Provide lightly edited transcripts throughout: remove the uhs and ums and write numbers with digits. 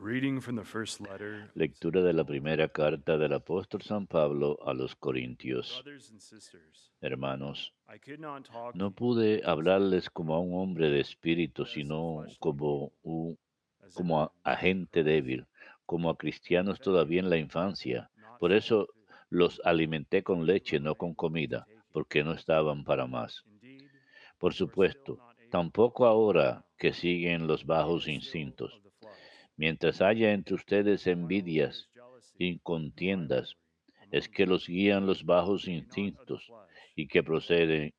reading from the first letter of St. Lectura de la Paul to primera the carta del apóstol San Pablo a los Corintios. brothers and sisters. Hermanos, I could not talk to no you pude as to hablarles como a un hombre de espíritu, but as to sino fleshly como, people, as como a infants in gente Christ. débil, como a I cristianos fed todavía you, en la infancia. not Por solid eso food, los alimenté con because you leche, were no con unable to comida, take it. porque no estaban para más. Indeed, Por you are still supuesto, not able, tampoco even ahora now, que siguen los for it bajos is still instintos. of the flesh. Mientras haya entre ustedes While there is envidias jealousy y and contiendas, rivalry es among que you, los guían los bajos are they not of the instintos flesh, y que but of the proceden Spirit?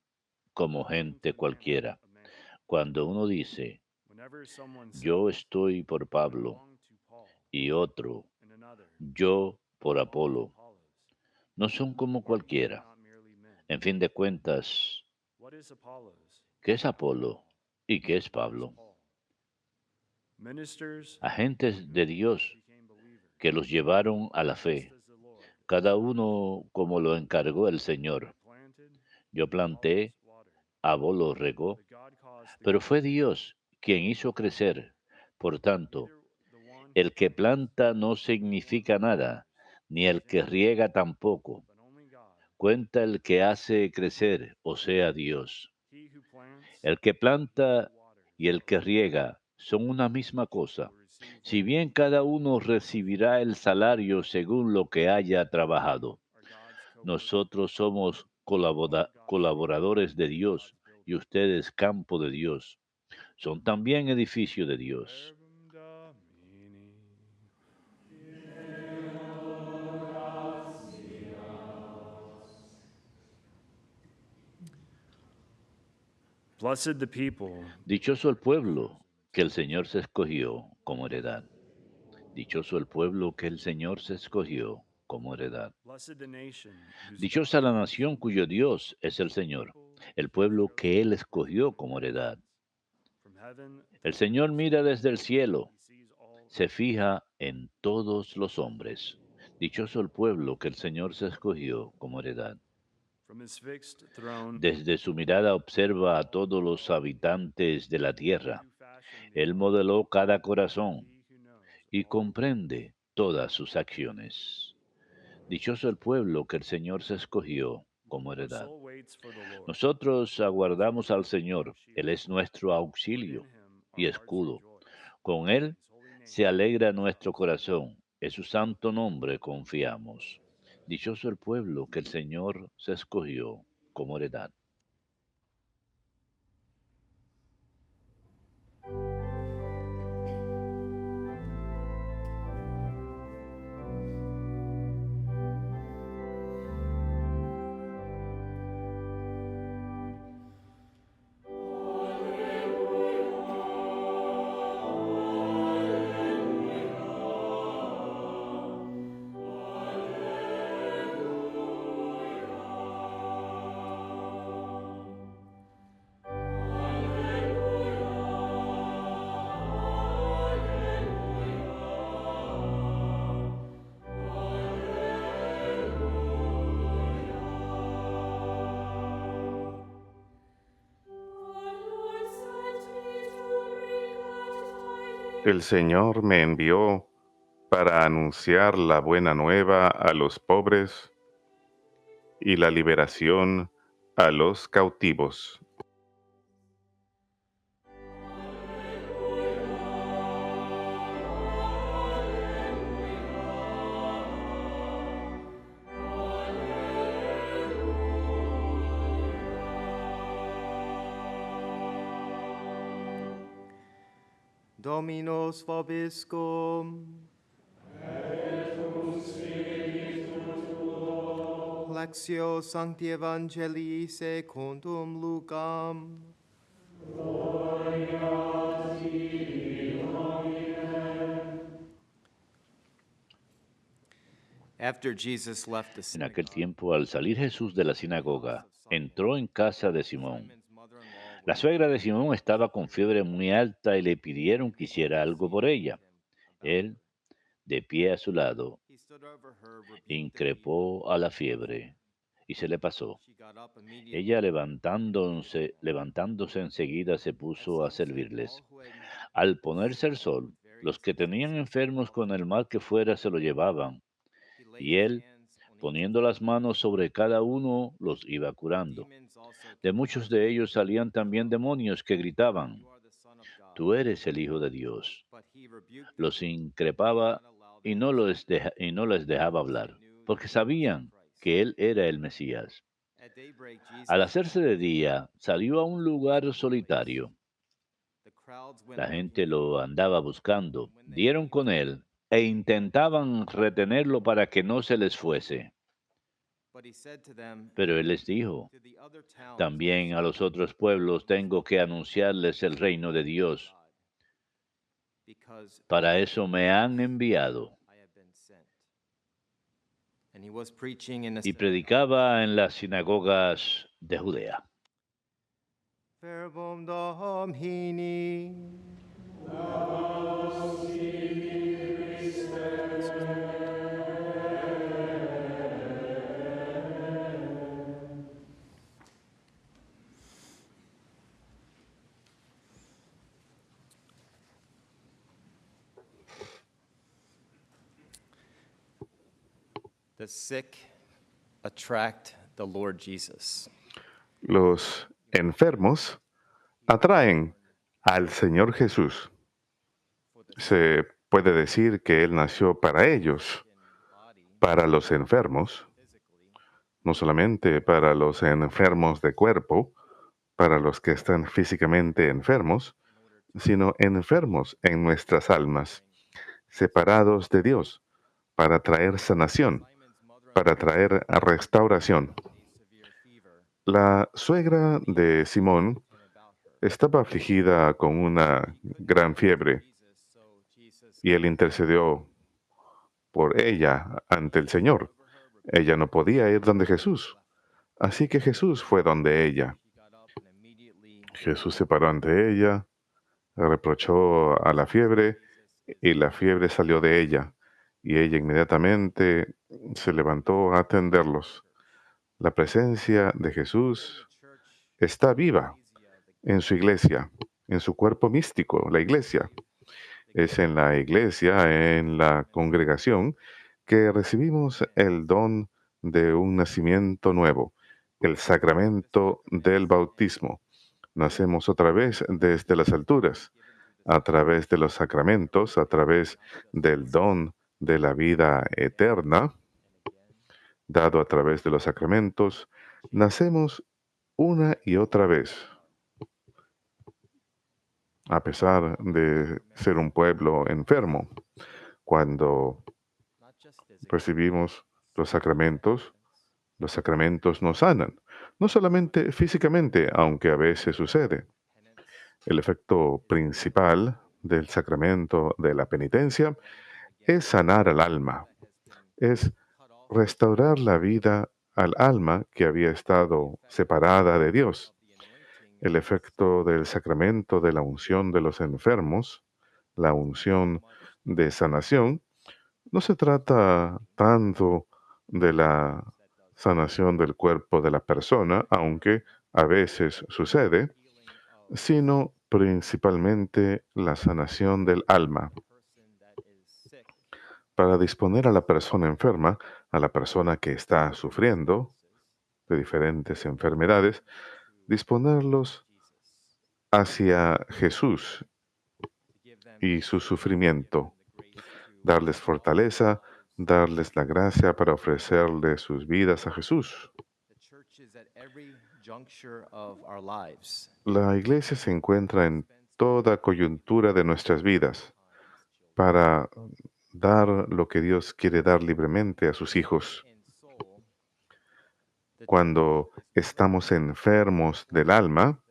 como According gente to the manner cualquiera. of man. Cuando uno dice, Whenever someone yo says, estoy por I Pablo, belong to Paul, y otro, and another, yo I por belong to Apolo, Apollos, no son como are these cualquiera. not merely men? En fin de cuentas, What is Apollos, ¿qué es after Apolo all? y qué es And what is Pablo? Paul? Ministers Agentes de who Dios became que believers, los llevaron a la just fe, as the Lord cada directed. uno como lo encargó el I Señor. planted, Yo planté, Apollos watered, Apolo regó, but God caused the pero growth. fue Dios quien hizo crecer. Por tanto, Neither the one who el que plants planta no nor the one significa who nada, waters ni is el que anything, riega tampoco. but only God Cuenta el who que gives the hace increase. crecer, o sea, Dios. He who plants El que and he who planta y waters el que riega son una misma cosa, will receive the si bien same cada reward. uno recibirá el salario según lo que haya You trabajado. are God's co-workers. Nosotros somos You are God's colaboradores de Dios God's y building. ustedes campo de Dios. Son también edificio de Dios. Verbum Domini. Blessed the people that the Dichoso el Lord has pueblo chosen que to el serve Señor him. se escogió como heredad. Dichoso el pueblo que el Señor se escogió como heredad. Blessed the nation whose Dichosa God la is the nación cuyo Lord, Dios es el the Señor, people el he has pueblo chosen que Él for his escogió own como heredad. inheritance. From heaven the El Lord Señor looks mira down, desde el cielo, he sees all se creation. fija en todos los hombres. Dichoso el pueblo que el Señor se escogió como heredad. From his fixed throne Desde su mirada observa a todos los habitantes de la he tierra. who fashioned the Él heavens, modeló cada corazón he who knows y all the works comprende todas sus acciones. Dichoso el pueblo que el Señor se escogió como Our heredad. soul waits for the Lord, Nosotros who is our aguardamos al strength and our Señor. Él shield. es nuestro For in auxilio him y our hearts escudo. rejoice, Con and Él his holy name se alegra we nuestro trust. corazón. En su santo nombre confiamos. Dichoso el pueblo que el Señor se escogió como heredad. El Señor me envió para anunciar la buena nueva a los pobres y la liberación a los cautivos. Dominus vobiscum. Lectio Sancti Evangelii secundum Lucam. After Jesus left the En aquel synagogue, tiempo, al salir Jesús de la sinagoga, entró en casa de Simón. Simon's mother-in-law La was suegra de sick. Simón estaba con fiebre muy alta y le pidieron que hiciera algo por ella. Él, de pie a su lado, He stood over her, rebuked the fever. increpó a la fiebre y se le pasó. She got up Ella immediately and did as levantándose commanded. enseguida se At puso a sunset, servirles. all who had Al ponerse el sol, Los que tenían enfermos con el mal que fuera se lo llevaban, y él, poniendo las manos sobre cada uno, los iba curando. De muchos de ellos salían también demonios que gritaban, Tú eres el Hijo de Dios. Los increpaba y no les dejaba hablar, porque sabían que él era el Mesías. Al hacerse de día, salió a un lugar solitario. La gente lo andaba buscando, dieron con él e intentaban retenerlo para que no se les fuese. Pero él les dijo, también a los otros pueblos tengo que anunciarles el reino de Dios. Para eso me han enviado. Y predicaba en las sinagogas de Judea. Verbum Domini. The sick attract the Lord Jesus. Los enfermos atraen al Señor Jesús. Se puede decir que Él nació para ellos, para los enfermos, no solamente para los enfermos de cuerpo, para los que están físicamente enfermos, sino enfermos en nuestras almas, separados de Dios, para traer sanación, para traer restauración. La suegra de Simón estaba afligida con una gran fiebre y él intercedió por ella ante el Señor. Ella no podía ir donde Jesús, así que Jesús fue donde ella. Jesús se paró ante ella, reprochó a la fiebre y la fiebre salió de ella y ella inmediatamente se levantó a atenderlos. La presencia de Jesús está viva en su iglesia, en su cuerpo místico, la iglesia. Es en la iglesia, en la congregación, que recibimos el don de un nacimiento nuevo, el sacramento del bautismo. Nacemos otra vez desde las alturas, a través de los sacramentos, a través del don de la vida eterna, dado a través de los sacramentos, nacemos una y otra vez. A pesar de ser un pueblo enfermo, cuando recibimos los sacramentos nos sanan, no solamente físicamente, aunque a veces sucede. El efecto principal del sacramento de la penitencia es sanar al alma, es restaurar la vida al alma que había estado separada de Dios. El efecto del sacramento de la unción de los enfermos, la unción de sanación, no se trata tanto de la sanación del cuerpo de la persona, aunque a veces sucede, sino principalmente la sanación del alma. Para disponer a la persona enferma, a la persona que está sufriendo de diferentes enfermedades, disponerlos hacia Jesús y su sufrimiento, darles fortaleza, darles la gracia para ofrecerle sus vidas a Jesús. La iglesia se encuentra en toda coyuntura de nuestras vidas para dar lo que Dios quiere dar libremente a sus hijos. Cuando estamos enfermos del alma,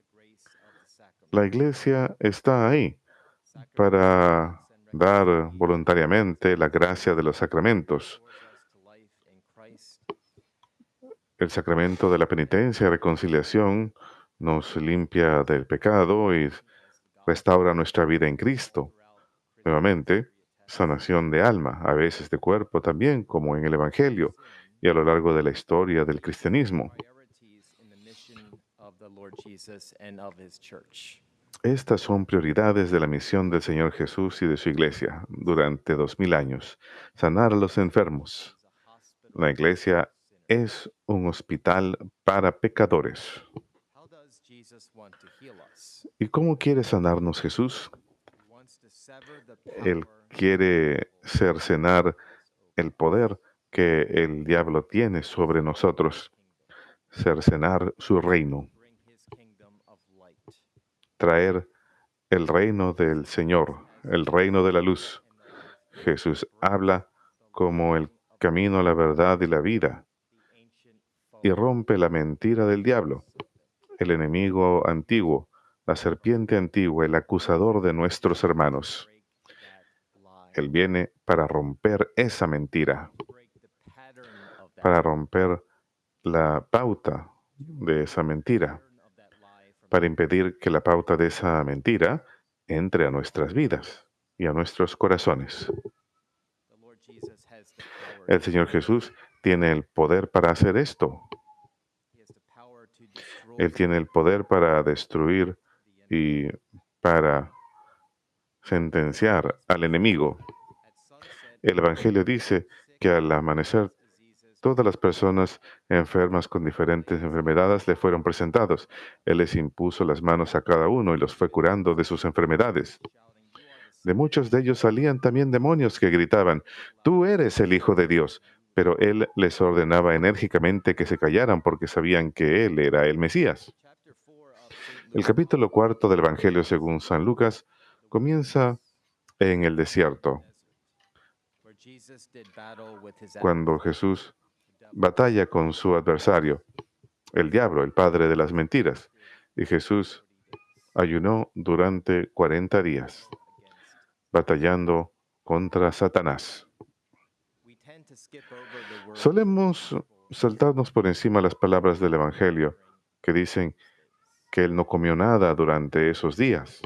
la iglesia está ahí para dar voluntariamente la gracia de los sacramentos. El sacramento de la penitencia y reconciliación nos limpia del pecado y restaura nuestra vida en Cristo. Nuevamente, sanación de alma, a veces de cuerpo también, como en el Evangelio y a lo largo de la historia del cristianismo. Estas son prioridades de la misión del Señor Jesús y de su iglesia durante 2000 años. Sanar a los enfermos. La iglesia es un hospital para pecadores. How does Jesus want to heal us? ¿Y cómo quiere sanarnos Jesús? He wants to sever the Él power quiere cercenar el poder que el diablo tiene sobre nosotros, cercenar su reino, bring his kingdom of light. traer el reino del Señor, el reino de la luz. Jesús habla como el camino, la verdad y la vida, The ancient y foe rompe la mentira del diablo, el enemigo antiguo, la serpiente antigua, el acusador de nuestros hermanos. break that lie. Él viene para romper esa mentira, Break the pattern of that para romper la pauta de esa mentira, lie from para impedir que la pauta de esa mentira entre a nuestras vidas y a nuestros corazones. the Lord Jesus has the power. El Señor Jesús tiene el poder para hacer esto. He has the power to destroy Él tiene el poder para destruir y para sentenciar al enemigo. at sunset. El Evangelio dice que al amanecer Diseases todas las personas enfermas con diferentes enfermedades le fueron presentados. Él les impuso las manos a cada uno y los fue curando de sus enfermedades. shouting, "You are the De muchos de ellos salían también demonios que gritaban, "Tú eres el Hijo de Dios". Pero él les ordenaba enérgicamente que se callaran porque sabían que él era el Mesías. Chapter 4 of St. El Luke, capítulo 4 del Evangelio según San Lucas comienza en el desierto, where Jesus did battle with his cuando Jesús batalla con su adversario, el diablo, el padre de las mentiras. Y Jesús ayunó durante 40 días, batallando contra Satanás. We tend to skip over the word Solemos saltarnos por encima las palabras del Evangelio que dicen que él no comió nada durante esos días,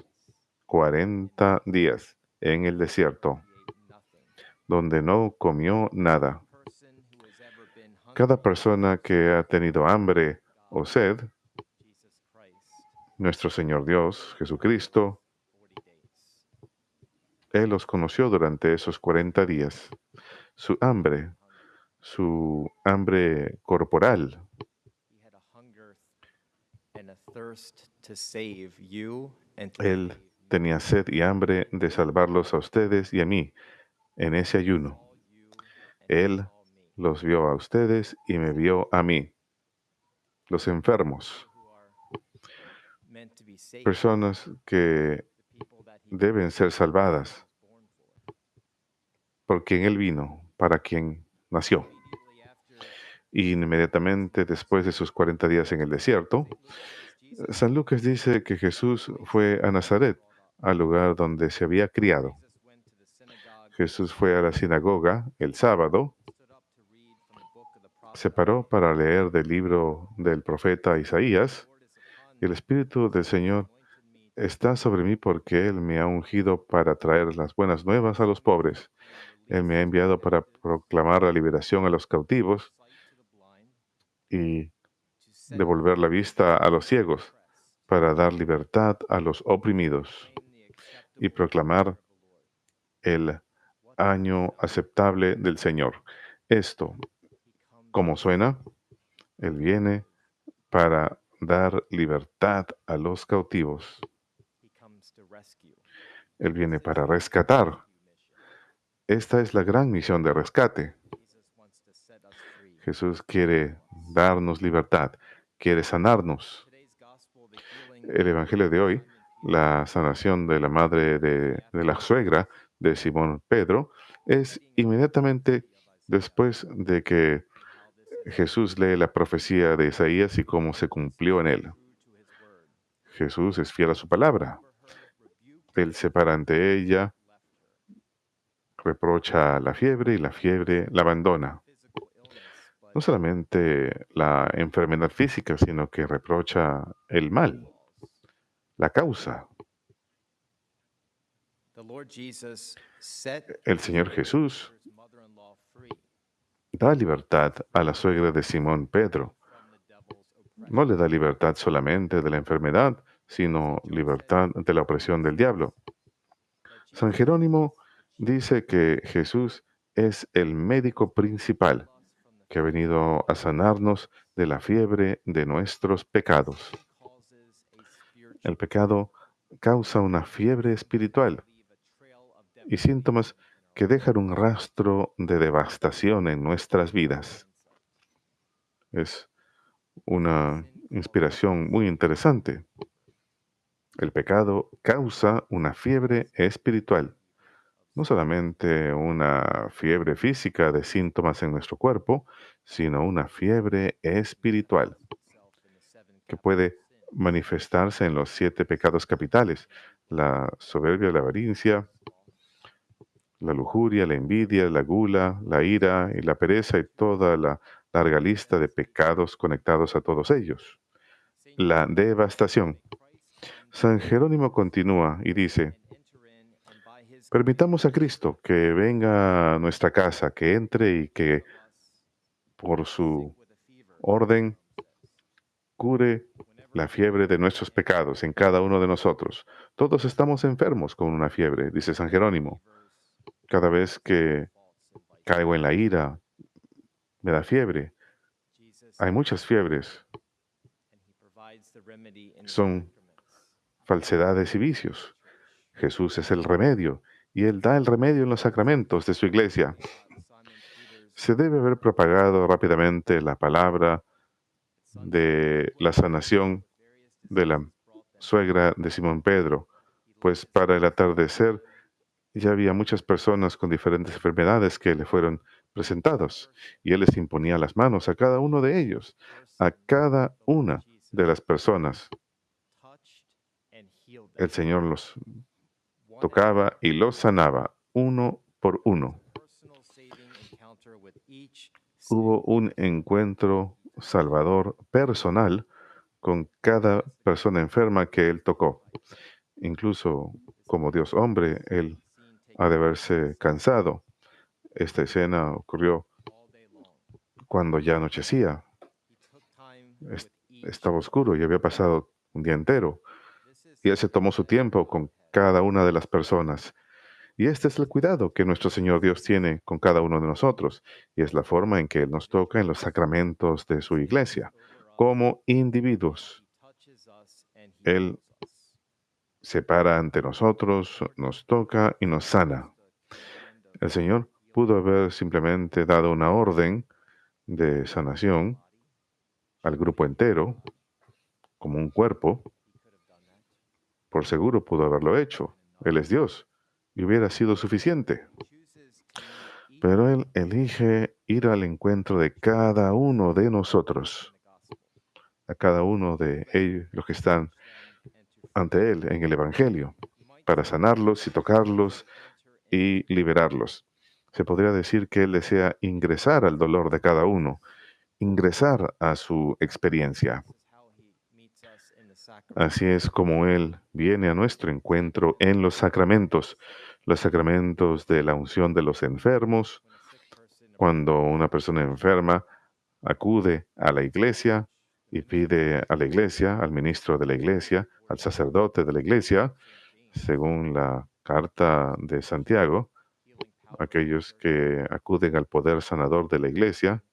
40 días en el desierto, he ate nothing. donde no comió nada. Person who has ever been hungry, Cada persona que ha tenido hambre o sed, Jesus Christ, nuestro Señor Dios, Jesucristo, 40 days. Él los conoció durante esos 40 días. Su hambre corporal, He had a hunger and a thirst to save you and to Él save me. tenía sed y hambre de salvarlos a ustedes y a mí en ese ayuno. Saw you and he Él saw me. los vio a ustedes y me vio a mí. Los enfermos, Who are meant to be saved. personas que The people that he deben ser salvadas, was born for. por quien Él vino, para quien nació. Immediately after Y inmediatamente después de sus 40 días en el desierto, Jesus San Lucas dice que Jesús fue a Nazaret, al lugar donde se había criado. went to the synagogue, Jesús fue a la sinagoga el sábado, stood up to read from the book of the prophet. se paró para leer del libro del profeta Isaías, Lord is upon y el Espíritu del Señor está sobre mí porque Él me ha ungido para traer las buenas nuevas a los pobres. Él me ha enviado para proclamar la liberación a los cautivos sight to the blind, y to set devolver la vista a los ciegos, para dar libertad a los oprimidos proclaim the acceptable y proclamar of the Lord. el año aceptable del Señor. Esto, He comes, ¿cómo suena? Él viene para dar libertad a los cautivos. he comes to rescue. Él viene para rescatar. Esta es la gran misión de rescate. Jesus wants to set us free. Jesús quiere darnos libertad, quiere sanarnos. Today's gospel, the healing El Evangelio de hoy, la sanación de la madre de la suegra de Simón Pedro, es inmediatamente después de que Jesús lee la profecía de Isaías y cómo se cumplió en él. true to his word. Jesús es fiel a su palabra. Él se para ante ella, reprocha la fiebre y la fiebre la abandona. Physical illness, but No solamente la enfermedad física, sino que reprocha el mal, la causa. the Lord Jesus set El Señor Jesús his mother-in-law free da libertad a la suegra de Simón Pedro. from the devil's oppression. No le da libertad solamente de la enfermedad, sino libertad de la opresión del diablo. San Jerónimo dice que Jesús es el médico principal que ha venido a sanarnos de la fiebre de nuestros pecados. El pecado causa una fiebre espiritual y síntomas que dejan un rastro de devastación en nuestras vidas. Es una inspiración muy interesante. El pecado causa una fiebre espiritual, no solamente una fiebre física de síntomas en nuestro cuerpo, sino una fiebre espiritual que puede manifestarse en los 7 pecados capitales: la soberbia, la avaricia, la lujuria, la envidia, la gula, la ira y la pereza, y toda la larga lista de pecados conectados a todos ellos. La devastación. San Jerónimo continúa y dice: permitamos a Cristo que venga a nuestra casa, que entre y que por su orden cure la fiebre de nuestros pecados en cada uno de nosotros. Todos estamos enfermos con una fiebre, dice San Jerónimo. Cada vez que caigo en la ira, me da fiebre. Hay muchas fiebres. Son falsedades y vicios. Jesús es el remedio y Él da el remedio en los sacramentos de su iglesia. Se debe haber propagado rápidamente la palabra de la sanación de la suegra de Simón Pedro, pues para el atardecer ya había muchas personas con diferentes enfermedades que le fueron presentados, y Él les imponía las manos a cada uno de ellos, a cada una de las personas. El Señor los tocaba y los sanaba uno por uno. Hubo un encuentro salvador personal con cada persona enferma que Él tocó. Incluso como Dios hombre, Él ha de haberse cansado. Esta escena ocurrió cuando ya anochecía. Estaba oscuro y había pasado un día entero. Y Él se tomó su tiempo con cada una de las personas. Y este es el cuidado que nuestro Señor Dios tiene con cada uno de nosotros. Y es la forma en que Él nos toca en los sacramentos de su iglesia, como individuos. Él se para ante nosotros, nos toca y nos sana. El Señor pudo haber simplemente dado una orden de sanación al grupo entero, como un cuerpo. Por seguro pudo haberlo hecho. Él es Dios y hubiera sido suficiente. Pero Él elige ir al encuentro de cada uno de nosotros, a cada uno de ellos, los que están ante Él en el Evangelio, para sanarlos y tocarlos y liberarlos. Se podría decir que Él desea ingresar al dolor de cada uno, ingresar a su experiencia. Así es como Él viene a nuestro encuentro en los sacramentos de la unción de los enfermos. Cuando una persona enferma acude a la iglesia y pide a la iglesia, al ministro de la iglesia, al sacerdote de la iglesia, según la carta de Santiago, aquellos que acuden al poder sanador de la iglesia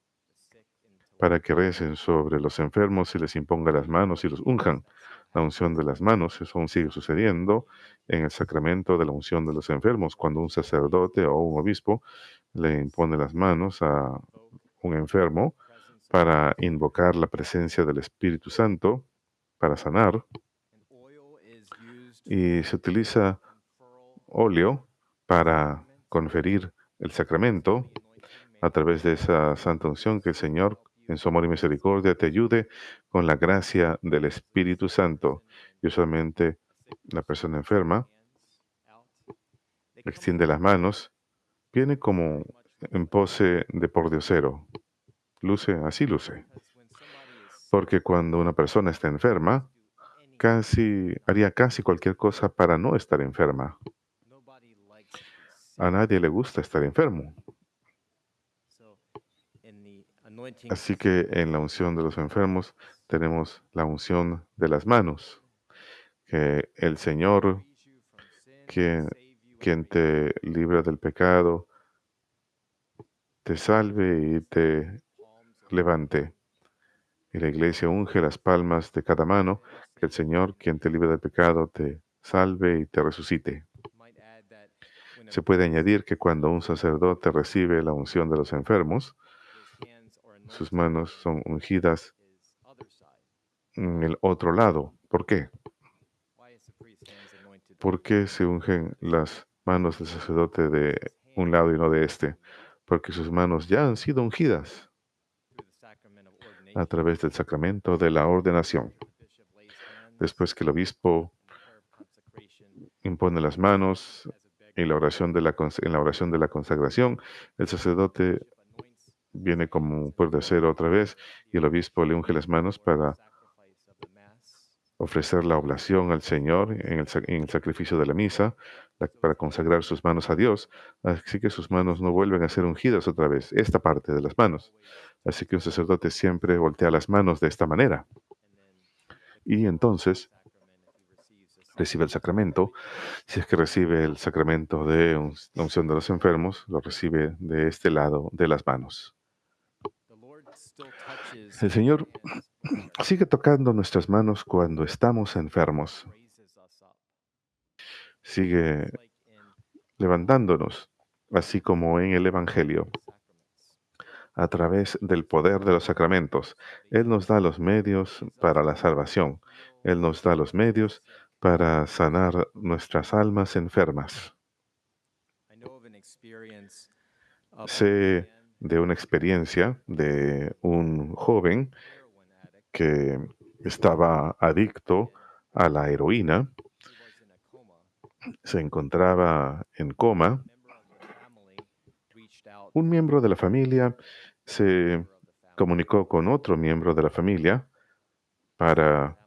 para que recen sobre los enfermos y les imponga las manos y los unjan. La unción de las manos, eso aún sigue sucediendo en el sacramento de la unción de los enfermos, cuando un sacerdote o un obispo le impone las manos a un enfermo para invocar la presencia del Espíritu Santo para sanar, y se utiliza óleo para conferir el sacramento a través de esa santa unción. Que el Señor, en su amor y misericordia, te ayude con la gracia del Espíritu Santo. Y usualmente la persona enferma extiende las manos, viene como en pose de pordiosero. Así luce. Porque cuando una persona está enferma, haría casi cualquier cosa para no estar enferma. A nadie le gusta estar enfermo. Así que en la unción de los enfermos tenemos la unción de las manos. que el Señor, quien, quien te libra del pecado, te salve y te levante. Y la iglesia unge las palmas de cada mano, que el Señor, quien te libra del pecado, te salve y te resucite. Se puede añadir que cuando un sacerdote recibe la unción de los enfermos, sus manos son ungidas en el otro lado. ¿Por qué? ¿Por qué se ungen las manos del sacerdote de un lado y no de este? Porque sus manos ya han sido ungidas a través del sacramento de la ordenación. Después que el obispo impone las manos en la oración de la consagración, el sacerdote viene como por decir otra vez y el obispo le unge las manos para ofrecer la oblación al Señor en el sacrificio de la misa, para consagrar sus manos a Dios. Así que sus manos no vuelven a ser ungidas otra vez, esta parte de las manos. Así que un sacerdote siempre voltea las manos de esta manera. Y entonces recibe el sacramento. Si es que recibe el sacramento de la unción de los enfermos, lo recibe de este lado de las manos. El Señor sigue tocando nuestras manos cuando estamos enfermos. Sigue levantándonos, así como en el Evangelio, a través del poder de los sacramentos. Él nos da los medios para la salvación. Él nos da los medios para sanar nuestras almas enfermas. Sé de una experiencia de un joven que estaba adicto a la heroína, se encontraba en coma. Un miembro de la familia se comunicó con otro miembro de la familia para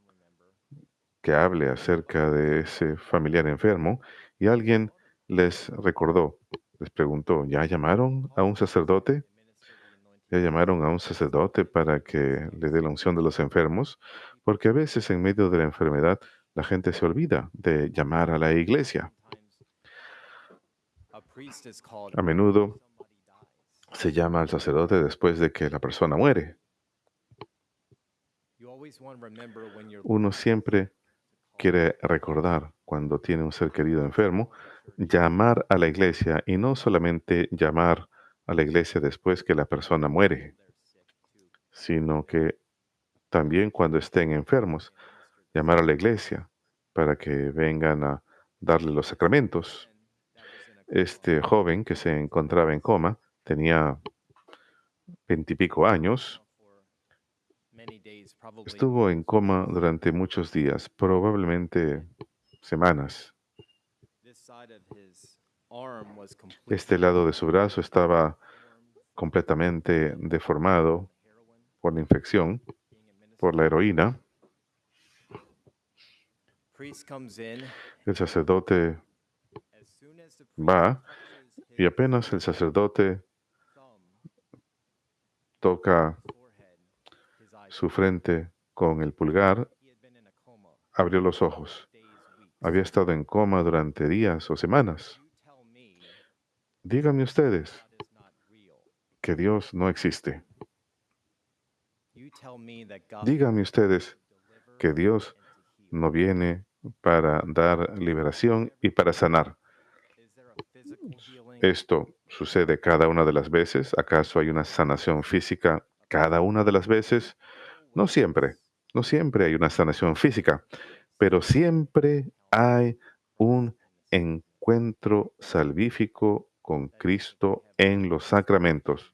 que hable acerca de ese familiar enfermo y alguien les recordó, les preguntó, ¿ya llamaron a un sacerdote? ¿Ya llamaron a un sacerdote para que le dé la unción de los enfermos? Porque a veces en medio de la enfermedad la gente se olvida de llamar a la iglesia. A menudo se llama al sacerdote después de que la persona muere. Uno siempre quiere recordar cuando tiene un ser querido enfermo, llamar a la iglesia y no solamente llamar a la iglesia después que la persona muere, sino que también cuando estén enfermos, llamar a la iglesia para que vengan a darle los sacramentos. Este joven que se encontraba en coma tenía 20 y pico años. Estuvo en coma durante muchos días, probablemente semanas. Este lado de su brazo estaba completamente deformado por la infección, por la heroína. El sacerdote va y apenas el sacerdote toca su frente con el pulgar, abrió los ojos. Había estado en coma durante días o semanas. Díganme ustedes que Dios no existe. Díganme ustedes que Dios no viene para dar liberación y para sanar. ¿Esto sucede cada una de las veces? ¿Acaso hay una sanación física cada una de las veces? No siempre. No siempre hay una sanación física, pero siempre hay un encuentro salvífico con Cristo en los sacramentos,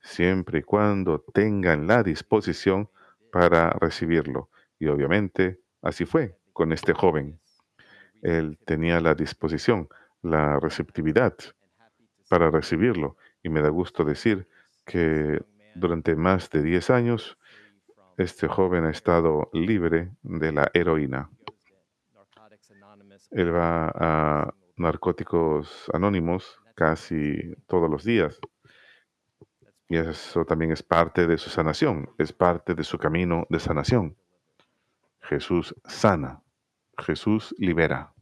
siempre y cuando tengan la disposición para recibirlo. Y obviamente así fue con este joven. Él tenía la disposición, la receptividad para recibirlo. Y me da gusto decir que durante más de 10 años, este joven ha estado libre de la heroína. Él va a Narcóticos Anónimos casi todos los días. Y eso también es parte de su sanación, es parte de su camino de sanación. Jesús sana. Jesús libera.